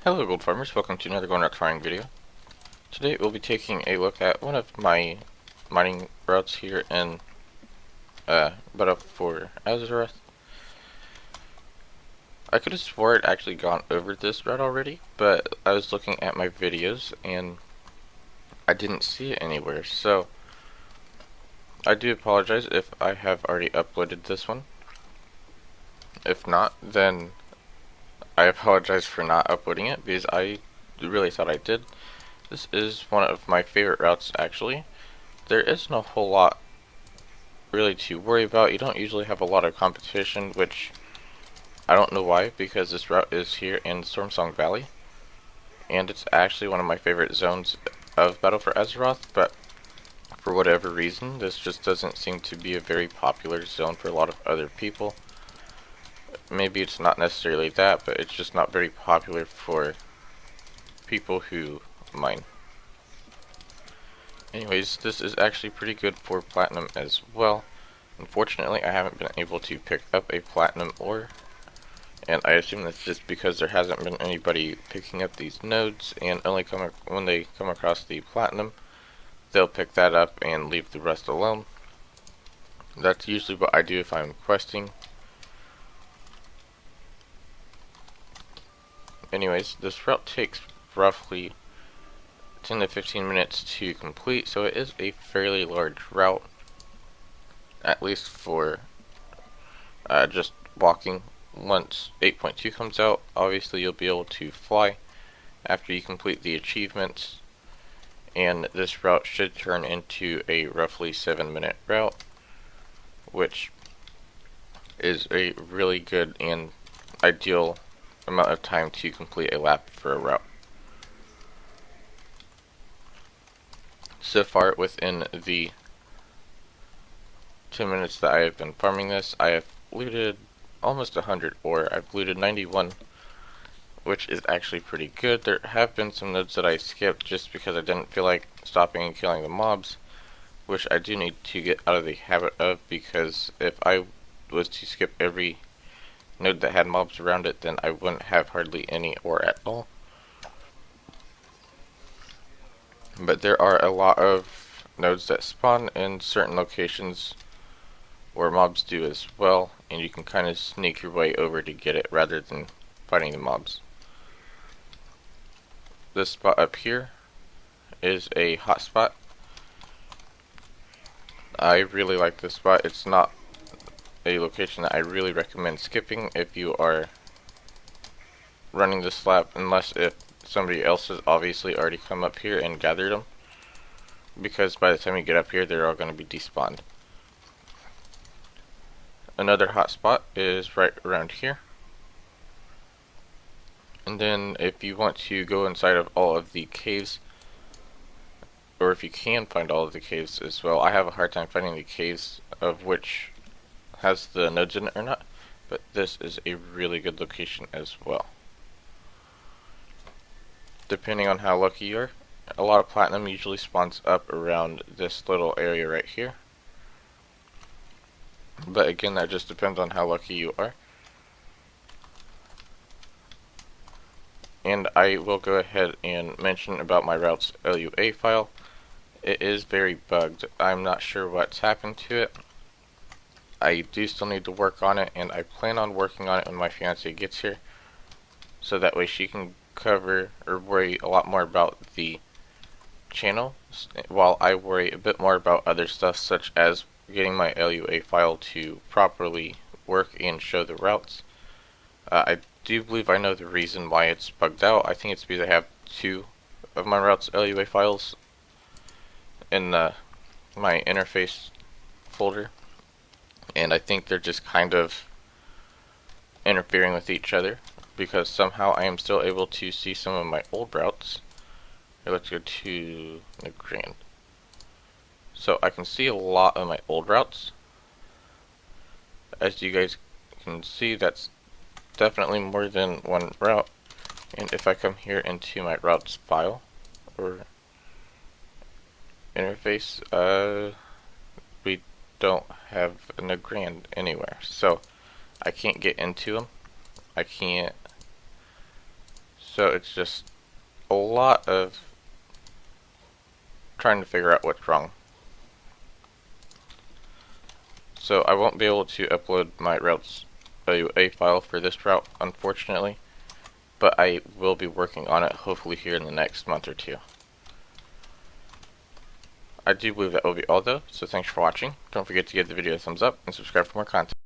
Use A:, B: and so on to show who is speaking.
A: Hello Gold Farmers, welcome to another Going Rock Farming video. Today we'll be taking a look at one of my mining routes here in Battle for Azeroth. I could have swore I'd actually gone over this route already, but I was looking at my videos and I didn't see it anywhere, so I do apologize if I have already uploaded this one. If not, then I apologize for not uploading it because I really thought I did. This is one of my favorite routes actually. There isn't a whole lot really to worry about. You don't usually have a lot of competition, which I don't know why, because this route is here in Stormsong Valley, and it's actually one of my favorite zones of Battle for Azeroth, but for whatever reason, this just doesn't seem to be a very popular zone for a lot of other people. Maybe it's not necessarily that, but it's just not very popular for people who mine. Anyways, this is actually pretty good for platinum as well. Unfortunately, I haven't been able to pick up a platinum ore, and I assume that's just because there hasn't been anybody picking up these nodes, and only when they come across the platinum, they'll pick that up and leave the rest alone. That's usually what I do if I'm questing. Anyways, this route takes roughly 10 to 15 minutes to complete, so it is a fairly large route, at least for just walking. Once 8.2 comes out, obviously you'll be able to fly after you complete the achievements, and this route should turn into a roughly 7-minute route, which is a really good and ideal amount of time to complete a lap for a route. So far, within the 10 minutes that I have been farming this, I have looted almost 100 ore. I've looted 91, which is actually pretty good. There have been some nodes that I skipped just because I didn't feel like stopping and killing the mobs, which I do need to get out of the habit of, because if I was to skip every node that had mobs around it, then I wouldn't have hardly any ore at all. But there are a lot of nodes that spawn in certain locations where mobs do as well, and you can kind of sneak your way over to get it rather than fighting the mobs. This spot up here is a hot spot. I really like this spot. It's not a location that I really recommend skipping if you are running this lap, unless if somebody else has obviously already come up here and gathered them, because by the time you get up here they're all going to be despawned. Another hot spot is right around here, and then if you want to go inside of all of the caves, or if you can find all of the caves as well. I have a hard time finding the caves of which has the nodes in it or not, but this is a really good location as well. Depending on how lucky you are, a lot of platinum usually spawns up around this little area right here. But again, that just depends on how lucky you are. And I will go ahead and mention about my route's LUA file. It is very bugged. I'm not sure what's happened to it. I do still need to work on it, and I plan on working on it when my fiance gets here, so that way she can cover or worry a lot more about the channel, while I worry a bit more about other stuff, such as getting my LUA file to properly work and show the routes. I do believe I know the reason why it's bugged out. I think it's because I have 2 of my routes LUA files in my interface folder, and I think they're just kind of interfering with each other, because somehow I am still able to see some of my old routes. Here, let's go to the Grand. So I can see a lot of my old routes. As you guys can see, that's definitely more than one route. And if I come here into my routes file or interface, we don't have a Grand anywhere, so I can't get into them. I can't So it's just a lot of trying to figure out what's wrong. So I won't be able to upload my routes WA file for this route, unfortunately, but I will be working on it hopefully here in the next month or two. I do believe that will be all though, so thanks for watching. Don't forget to give the video a thumbs up and subscribe for more content.